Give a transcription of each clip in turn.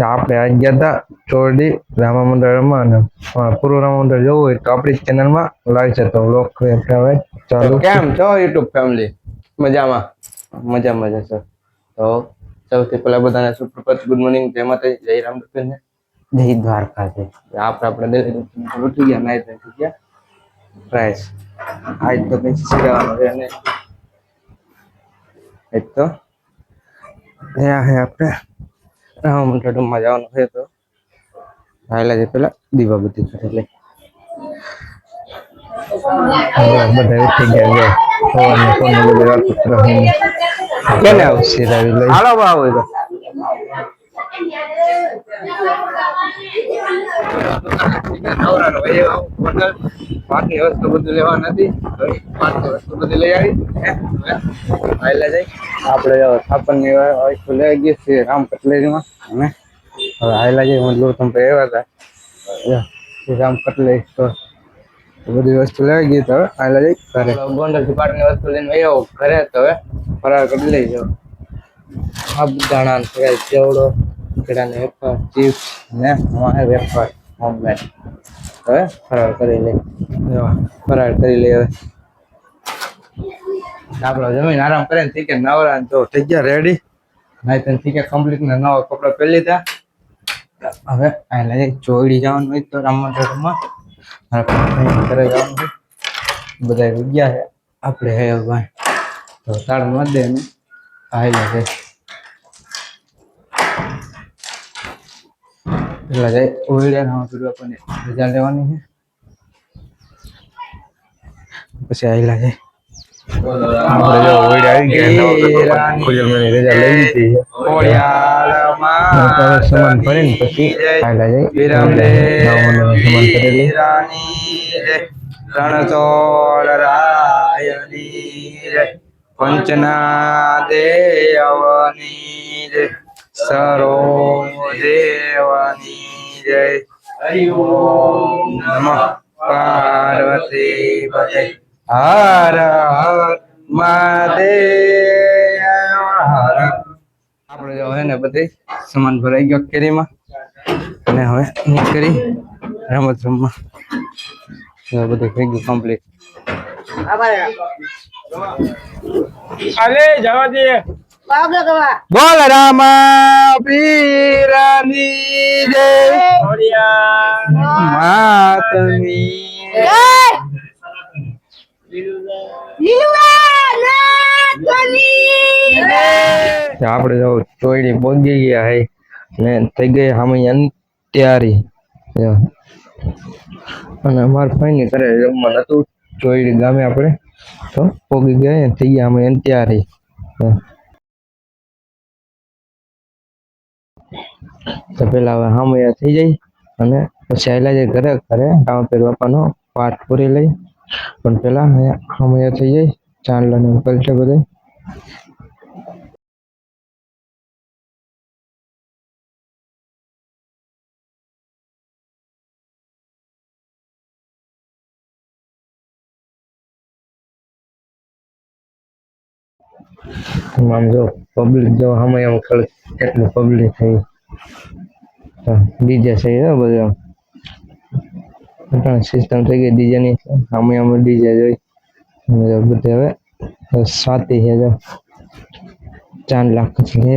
આપણે આજ ગયા હતા ચોરડી રામા મંડળમાં અને પૂરું રામા મંડળ જોવું હોય તો આપણી ચેનલમાં લાવી છે તો વ્લોગ હવે ચાલુ. કેમ છો યુટ્યુબ ફેમિલી? મજામાં મજા સર. તો સૌથી પહેલા બધાને સુપ્રભાત, ગુડ મોર્નિંગ, જય માતાજી, જય રામ કૃષ્ણ, જય દ્વારકા છે. આપણે ઉઠી ગયા, નાઈ થઈ ગયા ફ્રેશ. આજ તો કઈ શીખવાનું છે ને એ તો આપણે રામા મંડળમાં જવાનું છે તો હાલા છે પેલા દીવાબત્તી કરે એટલે બધા ઉઠી ગયા. કેને આવશે હાલો ભાવ હોય તો બાકી વસ્તુ બધું લેવા નથી. બાકી વસ્તુ બધી લઈ આવી આપણે સ્થાપન ની વસ્તુ લઈ ગઈ છે રામ કટલેરીમાં અને હવે આયલા જઈ હું તમે એવા હતા રામ કટલેરી તો બધી વસ્તુ લેવા ગઈ તો આયલા જઈ ઘરે ગોંડલ થી પાટણની વસ્તુ લઈને આવ્યો ઘરે તો હવે ફરાર કરી લઈ જાવ. સાબુદાણા ચેવડો કેળાના વેફર ચિપ્સ ને વેફર હોમમેડ હવે ફરાર કરી લઈ હવે આપડે જમીન આરામ કરે ને ઠીક નવરા તો થઈ ગયા રેડી. નાઈ તને ઠીક કમ્પ્લીટ ને નવા કપડા પહેરી લીધા. હવે આયલા ચોરડી જવાનું હોય તો રામ મંદિરમાં ઘરે જવાનું હોય બધા ગયા છે. આપણે હે ભાઈ તો તાળ મત દે ને આયલા છે પેલા જાય ઓળ્યા રજા લેવાની છે પછી આયલા છે. આપણે જો ઓળ્યા આવી ગયા રજા લઈ લીધી છે. સામાન ભરીને પછી આયલા જાય રણછોડ રાયની જય, પંચના દેવની જય, સરોદેવની જય. હરિ ઓમ નમઃ પાર્વતી પતે હર હર મહાદેવ હર. આપણે જો હે ને બધી સામાન ભરાઈ ગયો કેરીમાં અને હવે નીકળી રમત રમવા. બધું થઈ ગયું કમ્પ્લીટ. અલે જવા દે. બોલ રામા પીરની જય માતની આપણે જો ચોયડી બોગી ગયા હે ને થઈ ગઈ અમે તૈયારી અને અમાર ફાઈની કરે રમવા નતું ચોયડી ગામે આપણે તો પોગી ગયા થઈ ગયા અમે તૈયારી. તો પેલા હવે હામૈયા થઈ જાય અને પછી આયલા જાય ઘરે રામપીર બાપાનો પાઠ પૂરી લઈ પણ પેલા હામૈયા થઈ જાય ચાંદલાને પલટે બધે. આમ જો પબ્લિક જો હામૈયા કેટલું પબ્લિક થઈ ડીજે છે બધું સિસ્ટમ થઈ ગઈ ડીજે ની હામૈયા ડીજે જોઈ બધે હવે સાતી છે 4 લાખ છે.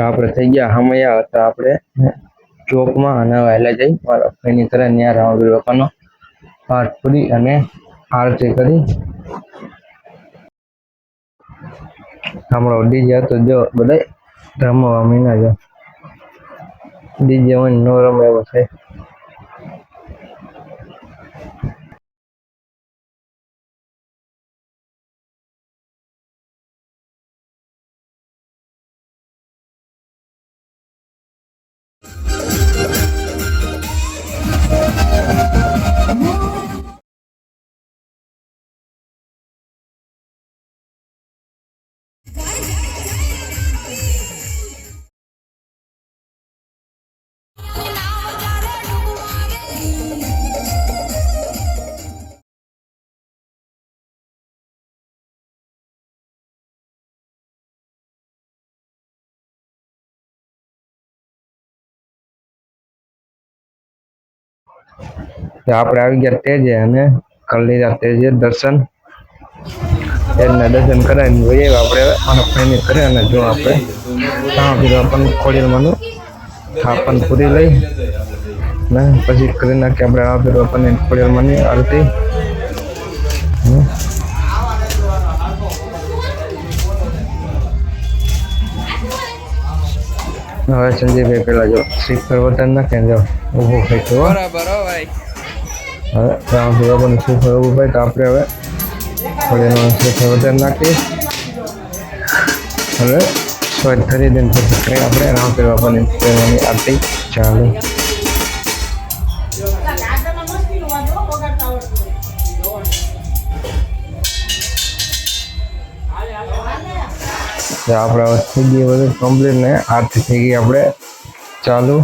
આપણે થઈ ગયા હમૈયા હતા આપણે ચોકમાં અને વહેલા જઈ મારા ફ્રેન્ડની ઘરે ત્યાં રામવીર બાપાનો પાઠ પૂરી અને આરતી કરી. હમણાં ડીજે હતો જો બધા રમવા મહિના જો ડીજે હોય નો રમે એવો છે. આપણે આવી ગયા તેજે અને કરી લીધા તેજે દર્શન. એના દર્શન કરાવીને જોઈએ આપણે અને ફ્રેન્ડની ઘરે અને જો આપણે રામવીર બાપાનું ખોડિયારમાંનું સ્થાપન પૂરી લઈ ને પછી કરી નાખીએ આપણે રામવીર બાપાની ખોડિયારમાંની આરતી. હવે સંજયભાઈ પેલા જો શ્રીફળ વતન નાખે જો ઊભું થઈ ગયો બરાબર. હવે રામવીર બાપાનું શ્રીફળ ઊભું થાય તો આપણે હવે ખોડિયારમાંનું શ્રીફળ વતન નાખીએ. હવે સ્વાદ કરી દઈને પછી આપણે રામવીર બાપાની ખોડિયારમાંની આરતી ચાલુ. આપણે થઈ ગઈ બધું કમ્પ્લીટ ને આરતી થઈ ગઈ આપણે ચાલુ.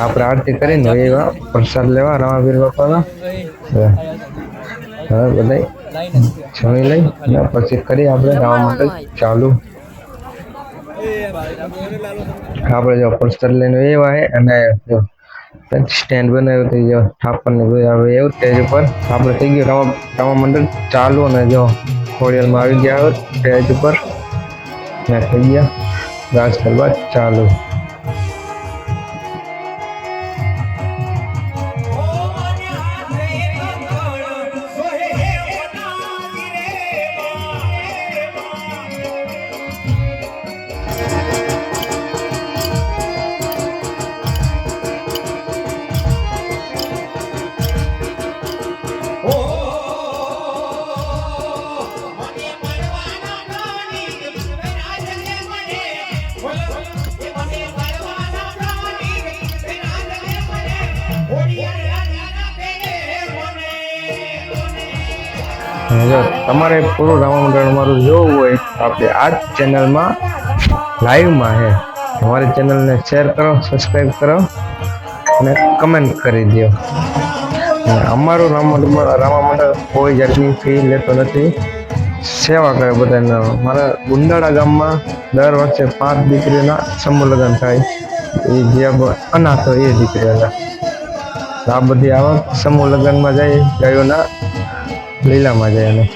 આપણે આરતી કરીને એવા પ્રસાદ લેવા રામવીર બાપાના. હવે બધા જમી લઈ ને પછી કરી આપણે રામ મંડળ ચાલુ. આપણે જો પ્રસાદ લઈને એવા હે અને જો સ્ટેન્ડ બનાવ્યું હતું જો સ્થાપન આવે એવું સ્ટેજ ઉપર આપણે થઈ ગયું રામ મંડળ ચાલુ. અને જો ખોડિયારમાં આવી ગયા સ્ટેજ ઉપર ને થઈ ગયા રાસ ગરબા ચાલુ. જો તમારે પૂરું રામા મંડળ અમારું જોવું હોય તો આપણે આ જ ચેનલમાં લાઈવમાં હે અમારી ચેનલને શેર કરો, સબસ્ક્રાઈબ કરો અને કમેન્ટ કરી દો. અમારું રામા મંડળ કોઈ જાતની ફી લેતો નથી, સેવા કરે બધાને. મારા ગુંદાળા ગામમાં દર વર્ષે 5 દીકરીઓના સમૂહ લગ્ન થાય, એ જે અનાથ હોય એ દીકરીઓના. આ બધી આવક સમૂહ લગ્નમાં જાય, ગાયોના લીલામાં જાય.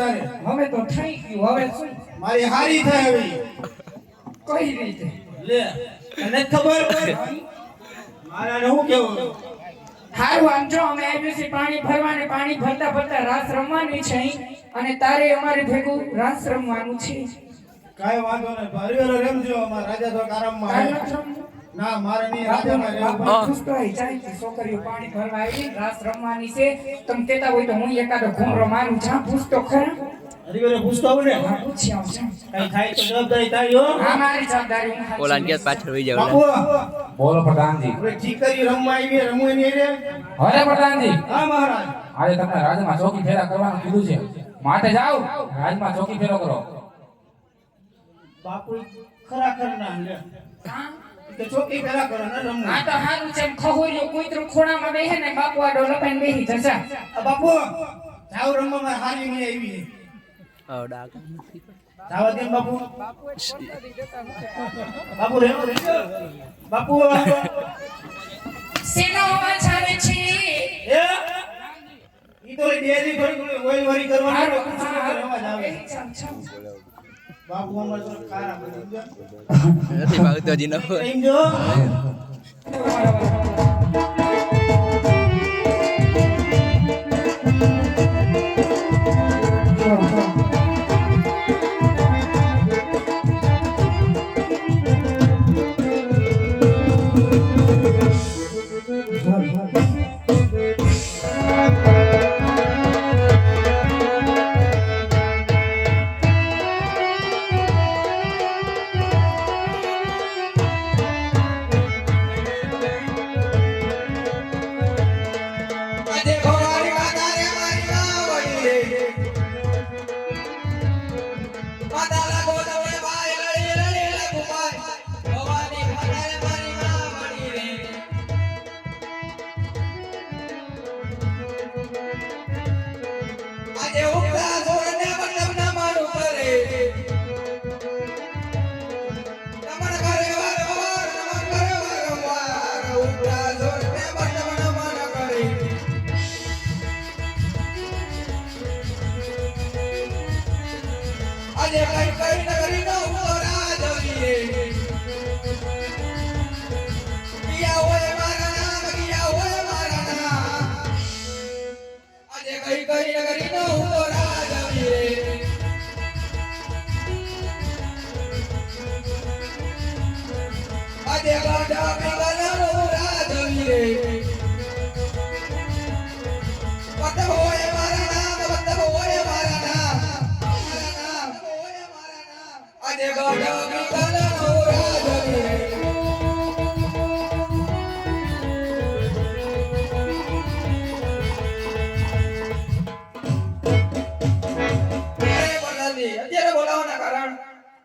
અને હવે તો થઈ ગયું. હવે શું મારી હારી થાય હવે કઈ રીતે લે તને ખબર પડે મારાને હું કેવું હારું આમ જો અમે આવ્યું છે પાણી ભરવા ને પાણી ભરતા ભરતા રાસ રમવાની છે અને તારે અમારે ભેગું રાસ રમવાનું છે. કાઈ વાંધો નહીં પરિવાર રમજો અમાર રાજા તો આરામમાં ના મારે નહીં રાજામાં રહેવું પુષ્કળ જાય છે છોકરીઓ પાણી ભરવા આવી રાસ રમવાની છે. તમે કહેતા હોય તો હું એકાદો ઘૂમરો મારું જા પૂછતો ખરા. હરિવારે પૂછતો આવું ને હા, પૂછી આવજો. કઈ થાય તો જવાબદારી તારી હો હા, મારી જવાબદારી હું સાચી ઓલા ને લઈશ. પાછળ વહી જાવ બાપુ બોલો પ્રધાનજી. આપણે ઠીકરી રમવા આવી રમવું એની રે અરે પ્રધાનજી, હા મહારાજ આજે તમને રાજમાં ચોકી ફેરા કરવાનું કીધું છે, માટે જાઓ રાજમાં ચોકી ફેરો કરો. બાપુ ખરાખર ના લે હા? કે ચોકી પેલા કરો ને રમવું આ તો હારું છે. ખહોરિયો કૂતરું ખોણામાં બેહે ને બાપુ આડો લપાઈને બેહી જશે. આ બાપુ જાવ રમવા માં હારી મને આવી જાવા દે બાપુ બાપુ રે બાપુ શેનો અવાજ આવે છે? એ ઈ તો ડેરી થોડી ઓય વરી કરવાની હારું, બાપુ શું હા, અવાજ આવે બેહી જાઓ, જાઓ. બાપુ અમાર તો ખારા બની ગયા નથી ભાવતો હજી નવો એમ જો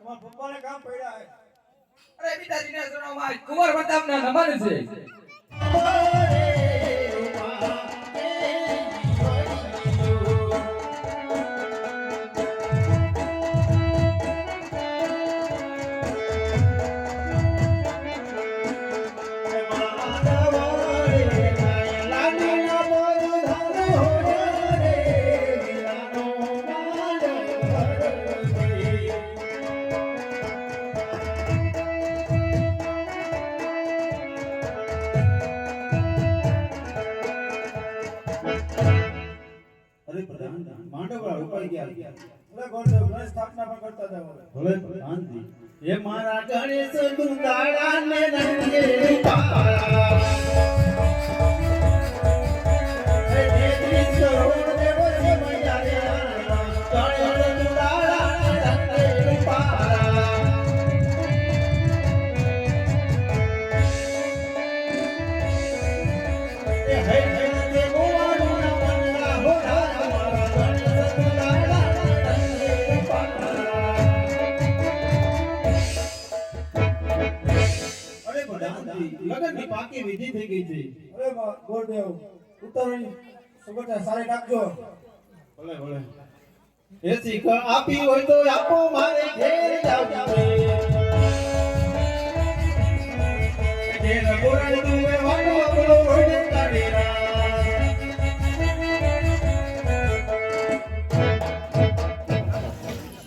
તમારા પપ્પાને કામ પડ્યા હે અરે પિતાજીને શરણોમાં કુંવર પ્રતાપના નમન છે. અરે પ્રધાન માંડવડા ઉપાઈ ગયા અરે ગોળદેવ ગણેશ સ્થાપના પણ કરતા જાવ ભલે પ્રધાનજી એ મારા ગણેશ દુંદાળાને રંગે પારા એ દેવી સરોવર દેવો છે મૈયા રે ગણેશ દુંદાળાને રંગે પારા એ હે હે તે ગોવાળું ના મનના હોરા મારા ગણેશ દુંદાળાને રંગે પારા અરે પ્રધાનજી લગનની પાકી વિધિ થઈ ગઈ છે અરે ગોળદેવ ઉત્તરની સુગંધા સારે નાખજો ભલે ભલે એ શીખ આપી હોય તો આપો મારે ઘેર જાવ છે ઘેર ગોરણ તુએ વાડો બોલો રોડે કાઢેરા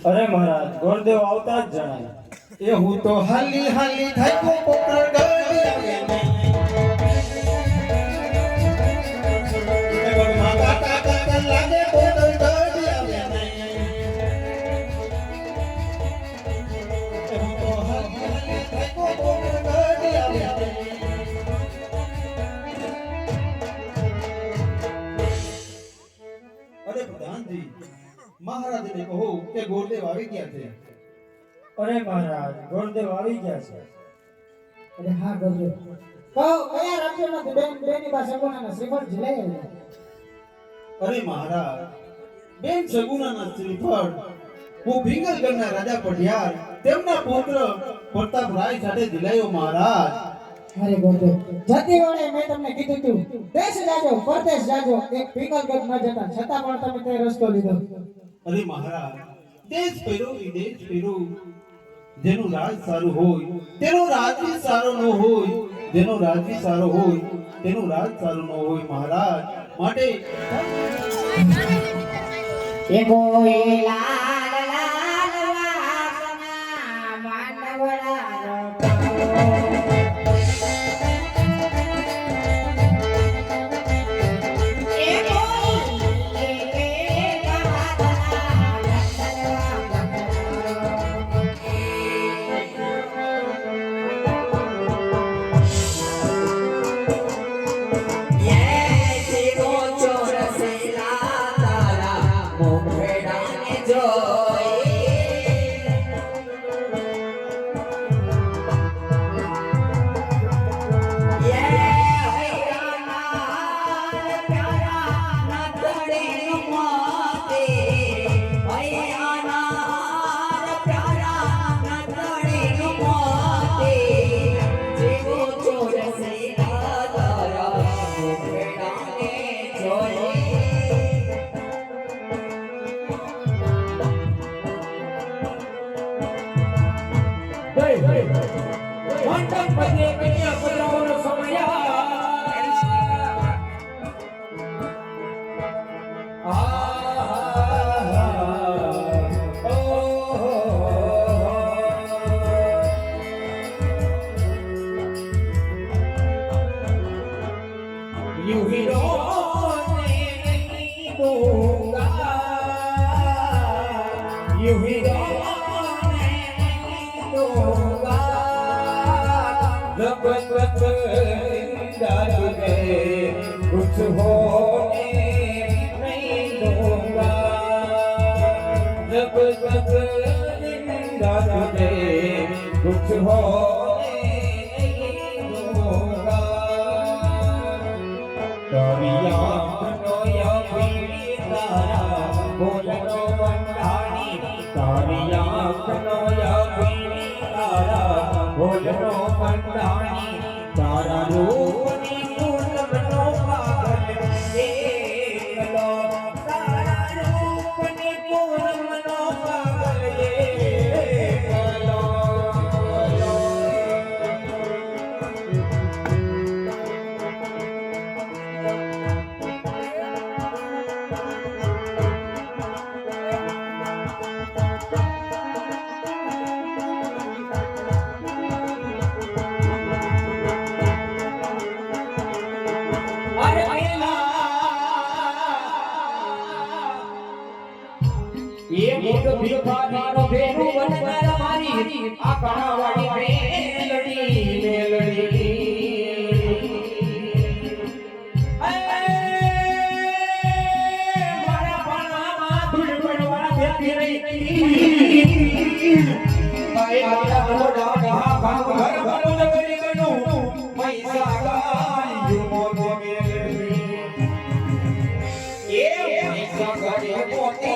અરે મહારાજ ગોળદેવ આવતા જ જણાય એ હું તો હાલી હાલી થાય કો પોકળ ગળી આવે નહીં ભગવાન કાકા કાકા લાગે પોકળ ગળી આવે નહીં એ હું તો હાલી હાલી થાય કો પોકળ ગળી આવે નહીં અરે પ્રધાનજી મહારાજને કહો કે ગોરદેવ આવી ગયા છે. અરે મહારાજ ગોરદેવ આવી ગયા છે. અરે હા ગોરદેવ કહો કયા રાજ્યમાંથી બેની પાસે સગુણાના શ્રીફળ જ લઈ આવ્યા? અરે મહારાજ, બેન સગુણાના શ્રીફળ હું ભીંગલગઢના રાજા પઢિયાર તેમના પુત્ર પ્રતાપરાય સાથે દિલાયો મહારાજ. અરે ગોરદેવ જતી વડે મેં તમને કીધું તું દેશ જાજો પરદેશ જાજો એક પિંગલગઢ ન જતા છતાં પણ તમે તે રસ્તો લીધો. અરે મહારાજ, દેશ ફેરો વિદેશ ફેરો, જેનું રાજ સારું હોય તેનો રાજવી સારો ન હોય, જેનો રાજવી સારો હોય તેનું રાજ સારું ન હોય મહારાજ. માટે એ કોઈ લાલ લાલ વાસના માનવડા कुछ होने नहीं दूंगा, जब तक जिंदा तुझे कुछ होने नहीं दूंगा. तारी आँखों या पीली तारा बोलनो बंधानी, तारी आँखों या पीली तारा बोलनो बंधानी, तारा रूपनी ये मोट भिखारीनो भेरू बनकर मारी आ कणावाड़ी मेलड़ी मारा पानामा धुड़वड़वा देती रही आए आया मोड़ा कहा भाग घर भरो नगरी गनो पैसा गाली मोमो मेलड़ी ये पैसा गाली मोती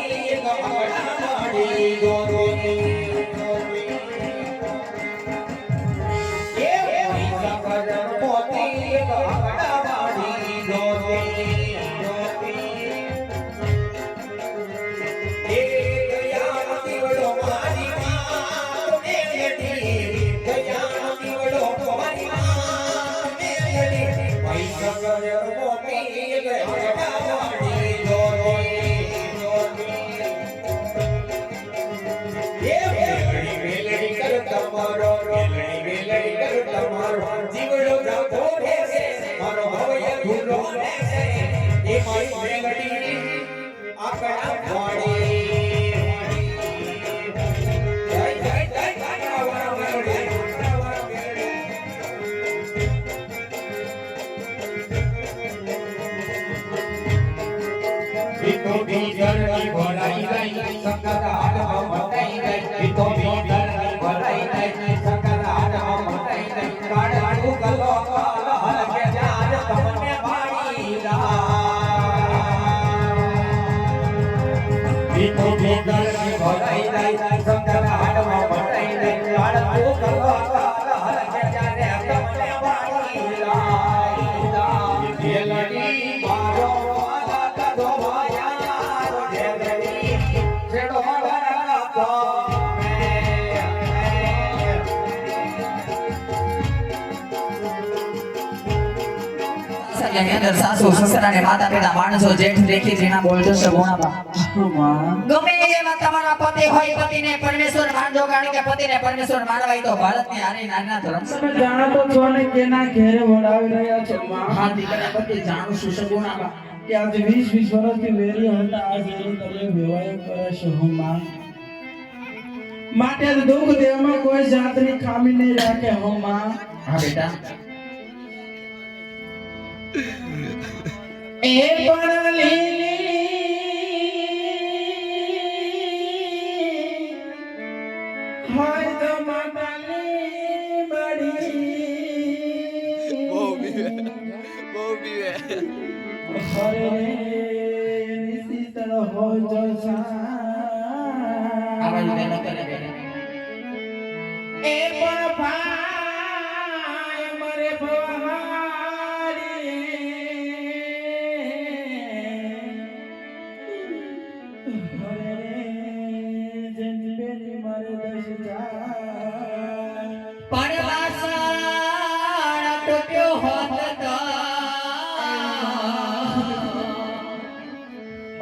તો ભીતરની ભરાઈ જાય સંકટ હાથમાં મટાઈ જાય એ તો ભીતરની ભરાઈ જાય સંકટ હાથમાં મટાઈ જાય કાળાનું ગલો કાળ હલકે જાજ તમને ભાળી જાય એ તો ભીતરની ભરાઈ જાય સંકટ હાથમાં મટાઈ જાય કાળાનું ગલો કાળ હલકે જાજ તમને ભાળી જાય જેલની મારો એની અંદર સાસુ સસરા ને માતા પિતા માણસો જેઠ દેખી જીના બોલજો સગુણાબા ગમે એવા તમારા પતિ હોય પતિને પરમેશ્વર માનજો કારણ કે પતિને પરમેશ્વર માનવાય તો ભારતની હારી નાના ધર્મ તમે જાણો તો છો ને કેના ઘેરે વડાવી રહ્યા છો માં હા દીકરા પતિ જાણું છું સગુણાબા કે આજે 20 વર્ષથી વેરી હતા આજ વેરી તમે વેવાય કરે છો માં માટે દુઃખ દેહમાં કોઈ જાતની ખામી નહીં રાખે હો માં હા બેટા એ પણ લીલી હોય તો માતાની બડી બહુ બીવે હરે એની શીતળ હોય જો આવાજ દેનો કરે બેટા એ પણ ભાઈ મરે ભવારી હરે જનબેની મરે દશ જા પરવાસણ ટોટ્યો હોત તો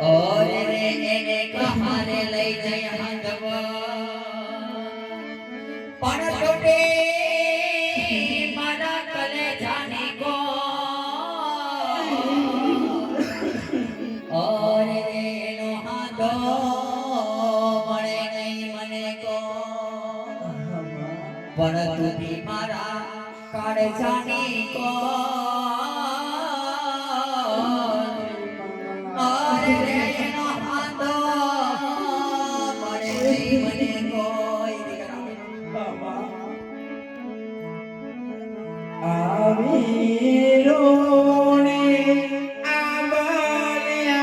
ઓરે રે એને કહારે લઈ જઈ હંગવા પણ ટોટે મારા કલેજાની કો ઓરે રે એનો હાથો મળે નહીં મને કો પણ તુથી મારા કાળજાની કો ઓરે રે એનો હાથો મળે નહીં મને કોઈ દીકરા આવીરોને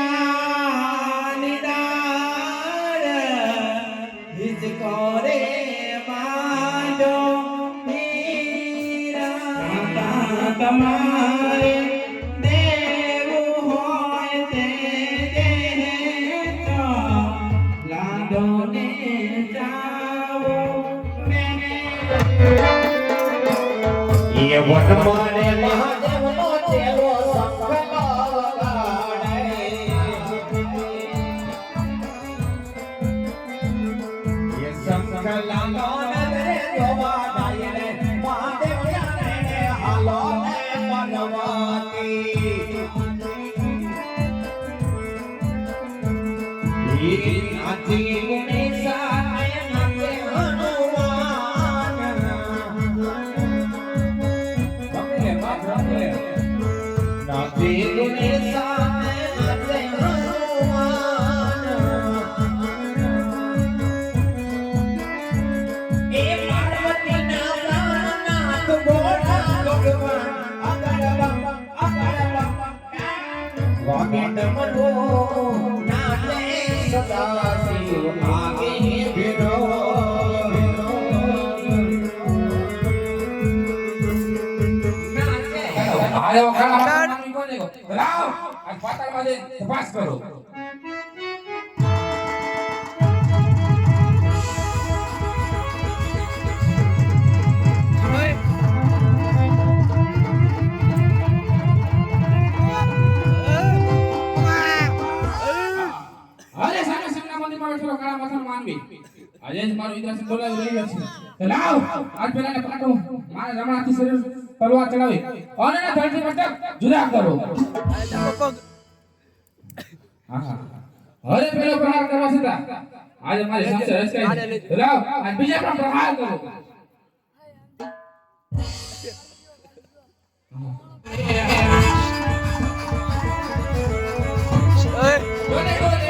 આંબલિયા નિદાર હિચકો રે માંડો મીરા તમારે દેવું હોય તે દેજો લાડો ને જાવો ये वनमाने महादेव नो चेलो संकलागाड़े ये संकलानो ने जोवा दायरे महादेव याने ने हालो ने मनवाती ये नाची गुने साय नाचे हनुमान नाचे गुने साय नाचे हनुमान ए पार्वती नाथ गोरा भगवान अगड़ वागे डमरो नाचे सदा शिव आगे भिड़ो આરે વખાણ આપણા નામ કોણ દેગો લાવ આ પાતાળમાં જઈને તપાસ કરો અરે સામે સામના મંદિરમાં બેઠેલો કાળા માથાનો માનવી આજે જ મારું ઇન્દ્રસન બોલાવી રહ્યો છે તો લાવ આજ પેલાને પાટો મારે રમણાથી શરીર તલવાર ચલાવી અને ના ધરતી પર જુદા કરો હા અરે પેલો પ્રહાર કરવા છતાં આજે મારી સામે રચકાઈ તો લાવ આજ બીજા પણ પ્રહાર કરો ઓય બોલે બોલે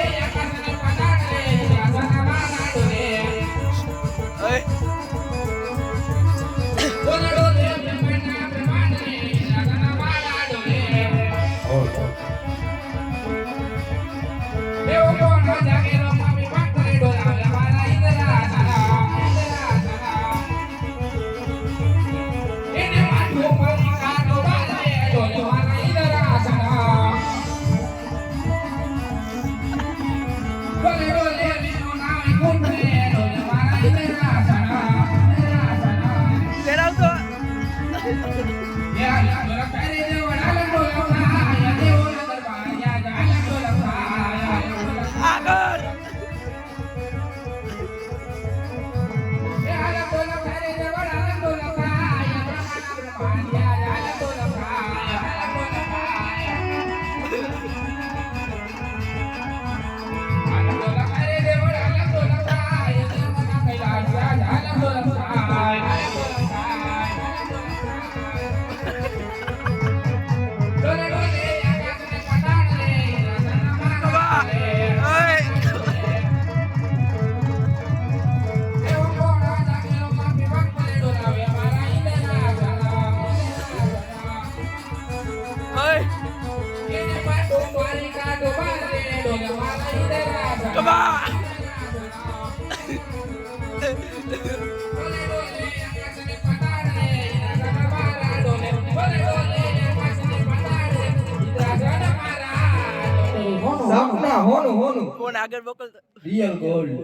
સપના હોનું હોનું કોણ આગળ મોકલતો રિયલ ગોલ્ડ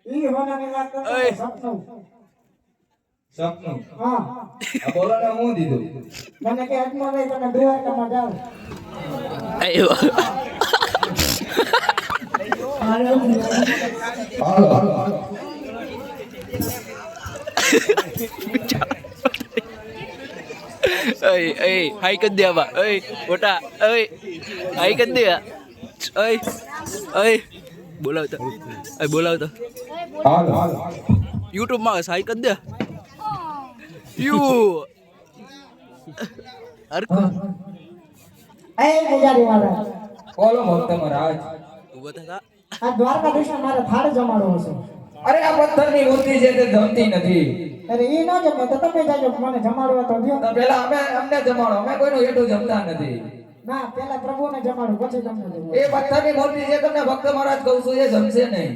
ઈ હોનાની વાત કરો ઓય. સપનું સપનું હા આ બોલો ને હું દીધું મને કે આત્મા ભાઈ તમે દ્વારકામાં જાઓ આયો હાલો હાલો હાલો ઓય ઓય હાઈ કર દે આવા ઓય મોટા ઓય હાઈ કર દે ઓય ઓય બોલાવતો ઓય બોલાવતો હાલો હાલો YouTube માં હાઈ કર દે યુ અરકો એ પૂજારી વાળા બોલો ભક્ત મહારાજ ઉભો થા આ દ્વારકાધીશ મારે થાળ જમાડવો છે અરે આ પથ્થરની મૂર્તિ છે તે જમતી નથી અરે ઈ ન જમે તો તમે જાજો મને જમાડવા તો દો તો પેલા અમને જમાડો અમે કોઈનું એટલું જમતા નથી ના પેલા પ્રભુને જમાડો પછી તમને જમાડો એ પથ્થરની મૂર્તિ છે તમને ભક્ત મહારાજ કહું છું એ જમશે નહીં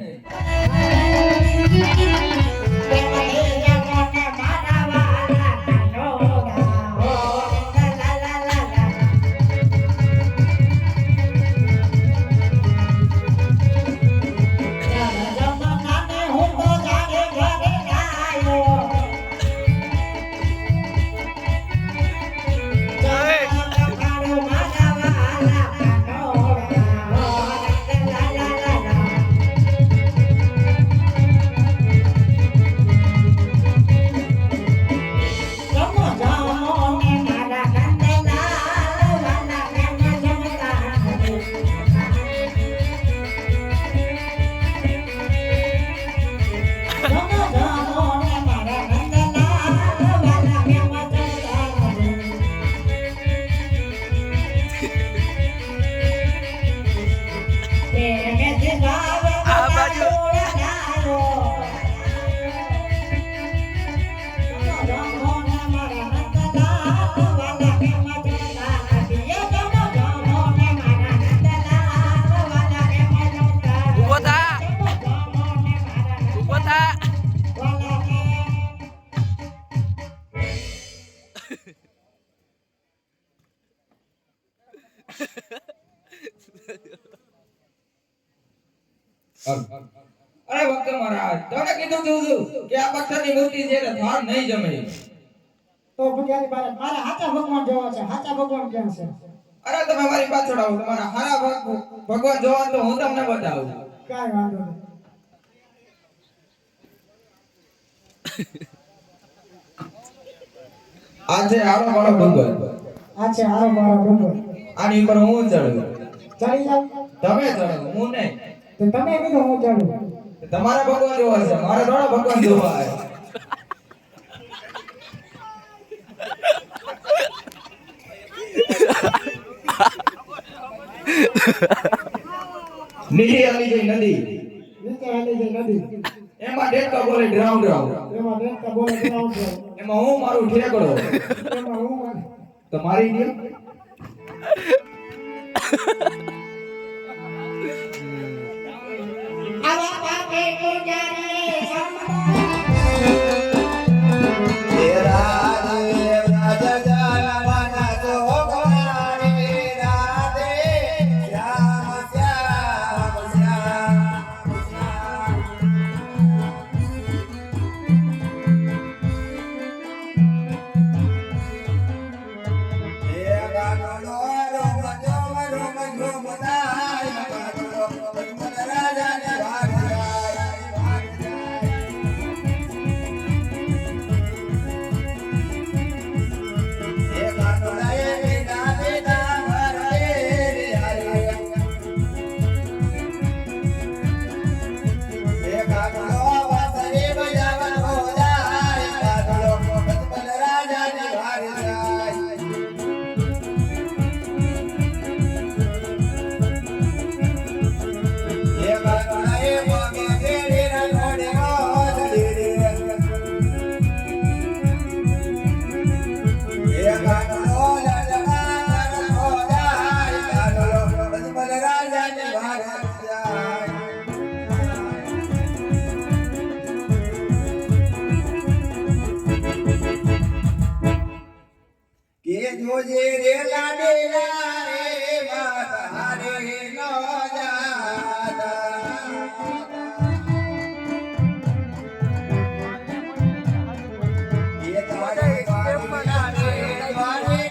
અરે ભક્ત મહારાજ તમે કીધું હતું કે આ પથ્થરની મૂર્તિ છે એટલે થાળ નહીં જમે તો પૂજારી મહારાજ મારા હાચા ભગવાન જોવા છે હાચા ભગવાન ક્યાં છે અરે તમે મારી પાછળ આવો તમારા હારા ભગવાન જોવા તો હું તમને બતાવું કાઈ વાંધો નહીં આ છે હારો મારો ભગવાન આ છે હારો મારો ભગવાન આની ઉપર હું ચડું ચડી જાવ તમે ચડો હું નહીં તો તમે કીધું હું ચડું તમારા ભગવાન જોવા છે મારા થોડા ભગવાન જોવા આવે નીચે આવી ગઈ નદી નીચે હાલી જઈ નદી એમાં ડેકા બોલે ડ્રાઉ ડ્રાઉ એમાં દેખતા બોલે ગ્રાઉન્ડ છે એમાં હું મારું ઠેકડો એમાં હું મારે તો મારી ગયો આવા પાપે પૂજારી રે લાડેલા રે માતા રે નો જાતા એ તારે વાલા રે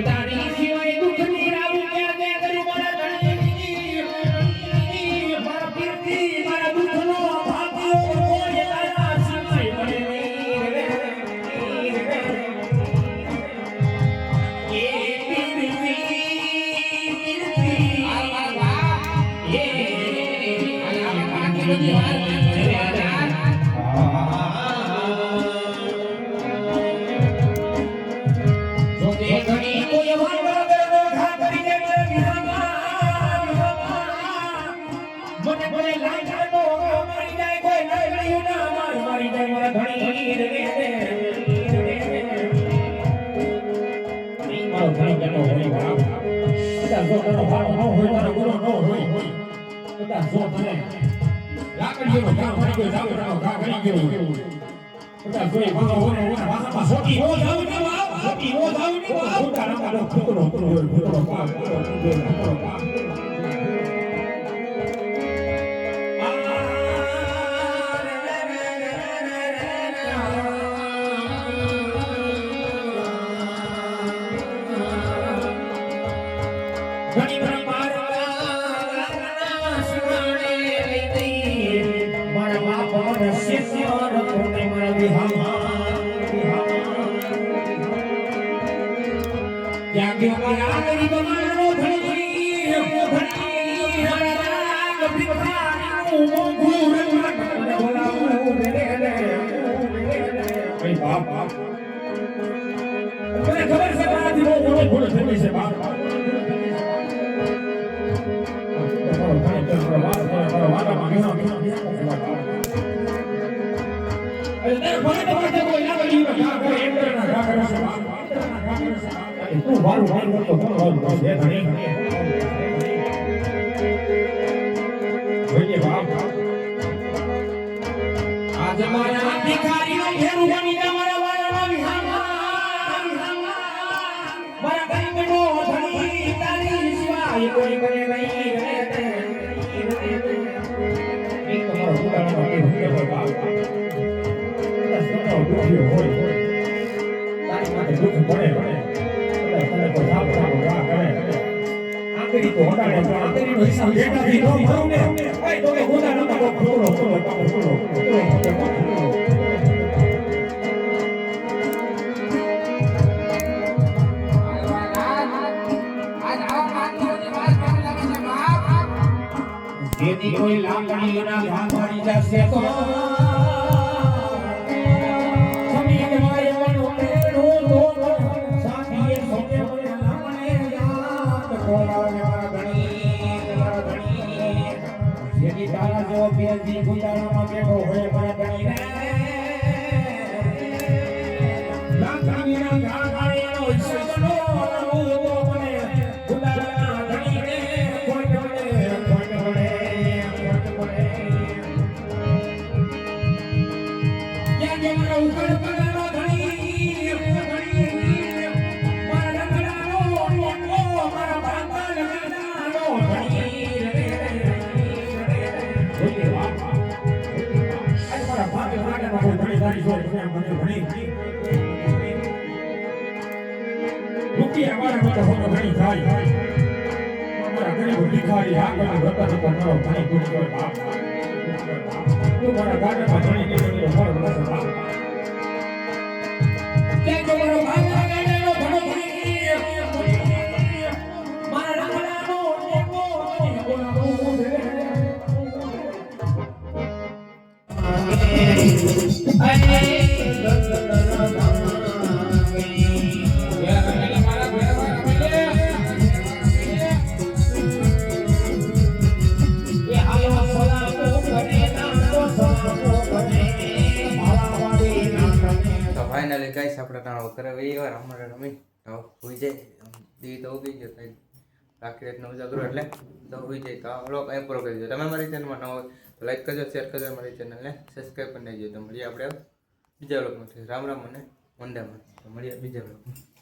દ્વારે આટલી બધી વાર જો તે ઘણી કોઈ વાંધો ઘા કરી દે મને મને લાઈટ તો મારી જાય કોઈ લડ્યું ના મારી જાય મારા ઘણી રે મારો ઘણી જતો હોય બાપ બધા જો તારો ભાડો ન હોય તારો ગુનો ન હોય બધા જો મને લાકડીનો કામ કરી ગયો જાવ જાવ ઘા કરી ગયો બધા જોઈ ભાગો હોય ભાષામાં સોટી હો જાવ ને બાપ સોટી હો જાવ ને બાપ તારા મારો ફૂટરો બાપ ઘણી ઘણી મારા સુનાણે લઈ દઈ મારા બાપ શિષ્ય રખોને મારા વિહામાં ત્યાં ગયો મારા ગરીબ મારો ઘણી મારા ભિખારીનું મોંઘું રંગ બોલાવું રે બાપ મને ખબર છે મારાથી બહુ મોટો ભૂલ થઈ છે બાપ આજે મારા ભિખારીનો ઘેરું બની જા મારા વાળા વિહામાં મારા ગરીબનો ધણી તારી સિવાય કોઈ કરે નહીં એક તમારો ઉદાહરણ હોય બાપ તારી માટે દુઃખ પડે તને કોઈ સાપ કરે આંગળી તો હટાડે તો આંગળીનો હિસાબ જેટાથી ન ભરું ને ઓય તો કે ગોદા નતા કો ફોડો જેથી કોઈ લાકડીના ઘા પડી જશે તો સમીર માયવાનો મેળો સાથીએ સોકે મને યાદ કોલાને મારા ઘણી જેથી તારા જેવો બેજી ગુંડાળામાં બેઠો હોય મારા ઘણી રે લાકડીના ઘા ગાળીનો ઈશ્વરનો મને ગુંડાળાના ઘણી રે કોઈ ફાઇનલી ગાઈસ આપણે તાણો કરે એ વાર અમારે રમી તો હોઈ જાય દી તો ઉગી ગયો કઈ બાકી રાતનો ઉજાગરો એટલે તો હોઈ જાય તો આ વ્લોગ અહીં પૂરો કરી દો તમે મારી ચેનલમાં ન હોય તો લાઈક કરજો શેર કરજો મારી ચેનલને સબસ્ક્રાઈબ કરી દેજો તો મળીએ આપણે બીજા વ્લોગમાં રામ રામ અને વંદે માતરમ તો મળીએ બીજા વ્લોગમાં